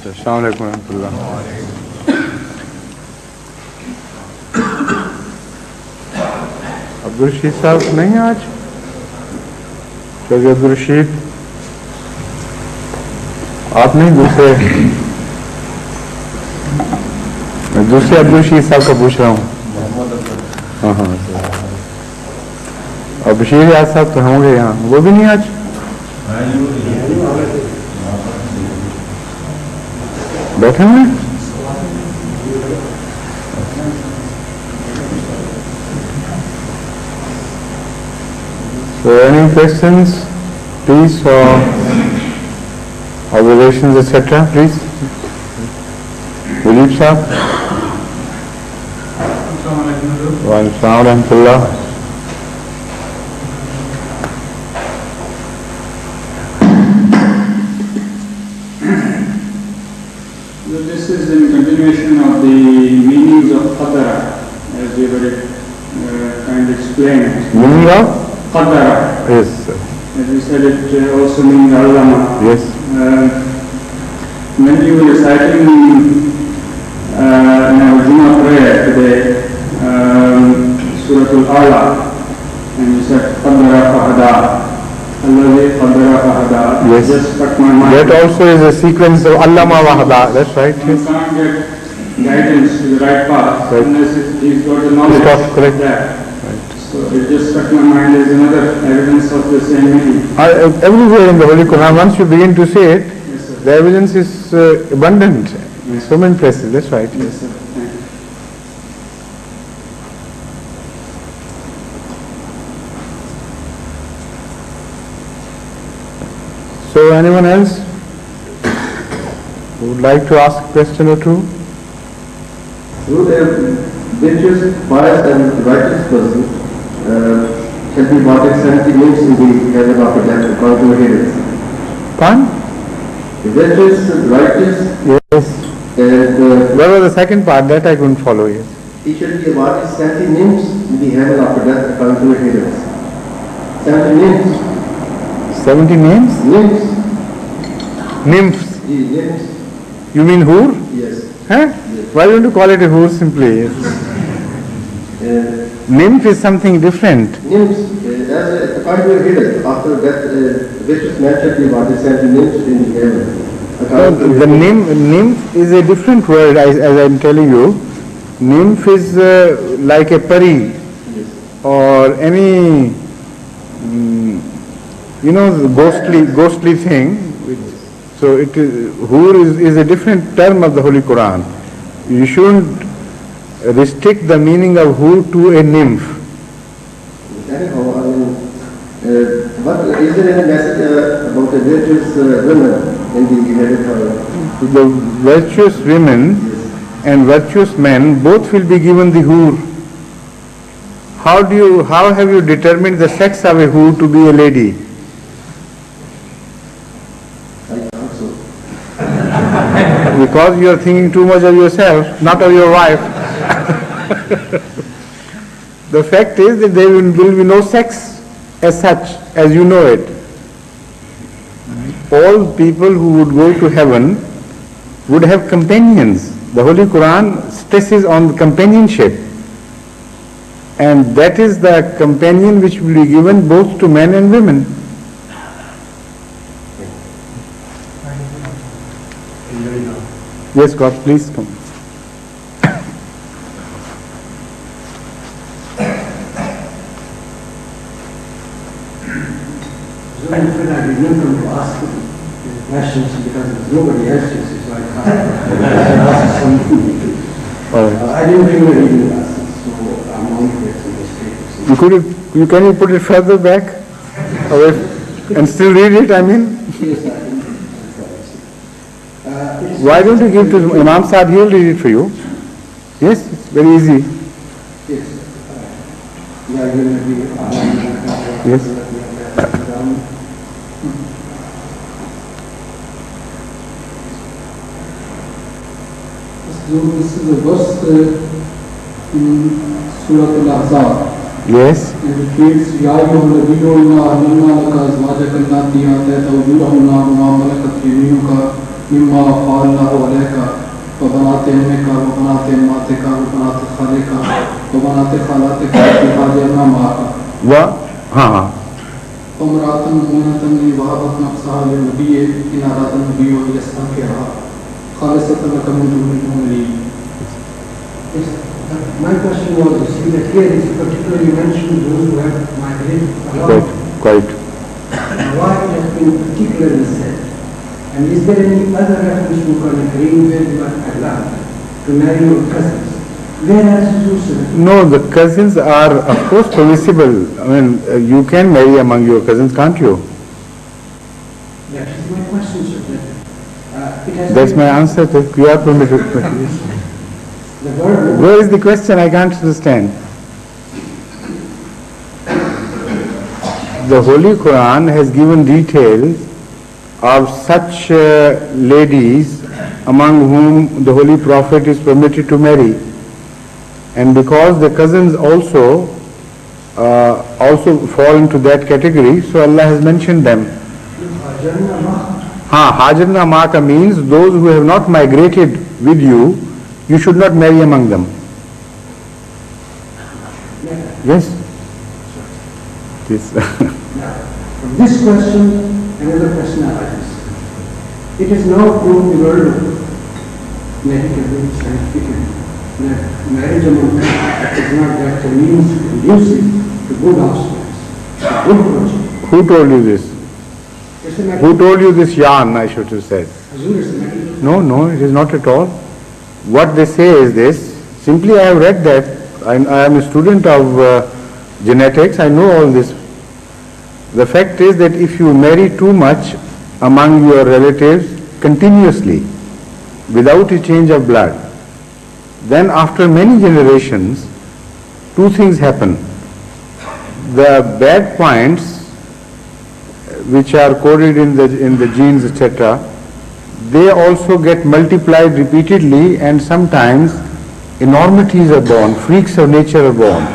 السلام علیکم ورحمۃ اللہ. عبدالرشید صاحب نہیں ہیں آج؟ کیونکہ عبدالرشید آپ نہیں، دوسرے عبدالرشید صاحب کا پوچھ رہا ہوں. ہاں ہاں، اور بشیر یاد صاحب تو ہوں گے یہاں، وہ بھی نہیں آج؟ بیٹھے ہوئے ہیں. So any questions, please, or observations, etc., please? Dilip Sahab. Wa alaikum assalam wa rahmatullah. This is in continuation of the meanings of qadara, as we were kind of explained. Meaning of? Qadara. Yes, sir. As we said, it also means allama. Yes. When you were reciting in our Jummah prayer today, Surah Al-A'la, and you said qadara fahada, alladhi qadara fahada. Yes. Just struck my mind. That also is a sequence of allama wa hada. That's right. You Yes. can't get guidance to the right path Right. unless he's got the knowledge Stop, correct. of that. Right. So it just struck my mind as another evidence of the same meaning. Everywhere in the Holy Quran, once you begin to say it, Yes, sir. the evidence is abundant in so many places. That's right. Yes, sir. Thank you. So anyone else who would like to ask a question or two? So a virtuous, pious and righteous person can be brought at 70 names in the heaven after death according to Hades. Fine? The virtuous, righteous Yes. and What was the second part? That I couldn't follow. Yes. he should be awarded 70 names in the heaven after death according to Hades. 70 names. 70 names? Names. Nymphs. Names. You mean Hur? Yes. Huh? Yes. Why don't you call it a Hur simply? Yes. Nymph is something different. Names. As according to Hades, after death, virtuous man should be awarded 70 names in the heaven. No, the nymph is a different word, as I'm telling you. Nymph is like a pari Yes. or any, ghostly thing. So it is, Hur is a different term of the Holy Quran. You shouldn't restrict the meaning of Hur to a nymph. Anyhow, what is there any message about the virtuous women in the heaven? The virtuous women and virtuous men both will be given the Hur. How have you determined the sex of a Hur to be a lady? Because you are thinking too much of yourself, not of your wife. The fact is that there will be no sex as such, as you know it. All people who would go to heaven would have companions. The Holy Quran stresses on companionship. And that is the companion which will be given both to men and women. Yes, God, please come. I didn't come to ask questions because nobody else is, so I can't ask something. I didn't bring my reading glasses, so I'm only getting mistakes. Can you put it further back? And still read it, I mean? Yes, I can. Why don't you give to Imam Sahib, he'll read it for you. Yes, it's very easy. Yes. Yeah, you will be. Yes. This is the verse in Surah Al-Ahzab. Yes. And it reads, Ya ayyuhalladhina amanu laka azwajaka allati atayta ujurahunna wa ma malakat yaminuka مما أفاء الله عليك وبنات أمك وبنات أماتك وبنات خالك وبنات خالاتك التي هاجرن معك وامرأة مؤمنة وهبت نفسها للنبي إن أراد النبي أن يستنكرها خالصة لك من دون المؤمنين. Yes, my question was, you see that here is particularly mentioned those who have migrated along. Quite. Why it has been particularly said? And is there any other reference to agreeing with your Allah to marry your cousins? Where else is also? No, the cousins are of course permissible. I mean, you can marry among your cousins, can't you? That is my question, sir. That's my answer. That you are permitted. The word. Where is the question? I can't understand. The Holy Quran has given details of such ladies among whom the Holy Prophet is permitted to marry. And because the cousins also fall into that category, so Allah has mentioned them. Hajarna Maka means those who have not migrated with you, you should not marry among them. Yes? Yes. From this question, another question arises. It is now proved in the world of medically, scientifically, that marriage among them is not just a means conducive to good offspring, good progeny. Who told you this? It's a matter. Who told you this yarn, I should have said? Hazur, it's a matter. No, it is not at all. What they say is this. Simply I have read that. I am a student of genetics. I know all this. The fact is that if you marry too much among your relatives continuously, without a change of blood, then after many generations, two things happen. The bad points which are coded in the genes, etc., they also get multiplied repeatedly, and sometimes enormities are born, freaks of nature are born.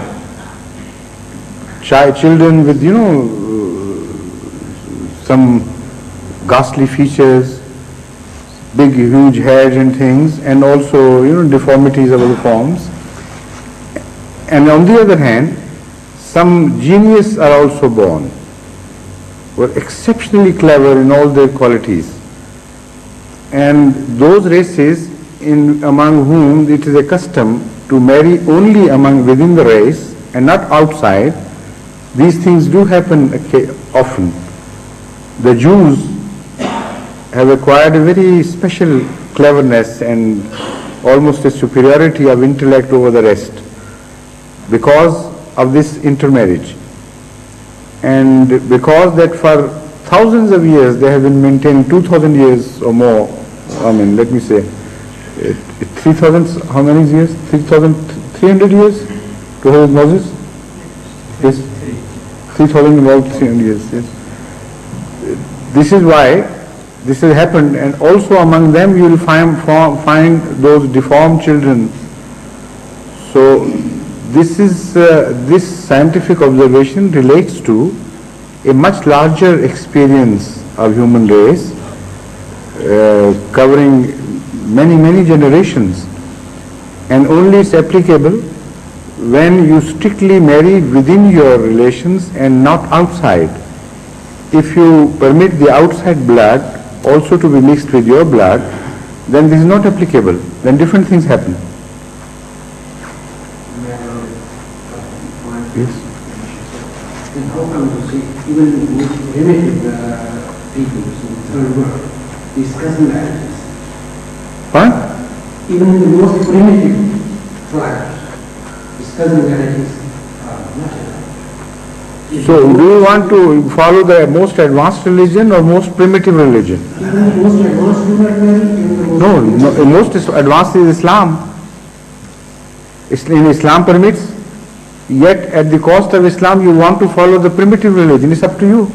Children with, some ghastly features, big, huge heads and things, and also, deformities of other forms. And on the other hand, some genius are also born, who are exceptionally clever in all their qualities. And those races among whom it is a custom to marry only within the race and not outside, these things do happen often. The Jews have acquired a very special cleverness and almost a superiority of intellect over the rest because of this intermarriage. And because that for thousands of years they have been maintaining, 2,000 years or more, let me say, 3,000, how many years? 3,300 years to hold Moses? Yes. 3,000, about 300 years, yes. This is why this has happened, and also among them you will find those deformed children. So this scientific observation relates to a much larger experience of human race, covering many generations, and only is applicable when you strictly marry within your relations and not outside. If you permit the outside blood also to be mixed with your blood, then this is not applicable. Then different things happen. Yes. Then how come you see, even in the most primitive peoples in the third world, these cousin marriages, What? even in the most primitive tribes, these cousin marriages are not allowed. So do you want to follow the most advanced religion or most primitive religion? Even the most advanced do not marry, even the most No, the most advanced is Islam. Islam permits, yet at the cost of Islam you want to follow the primitive religion. It's up to you.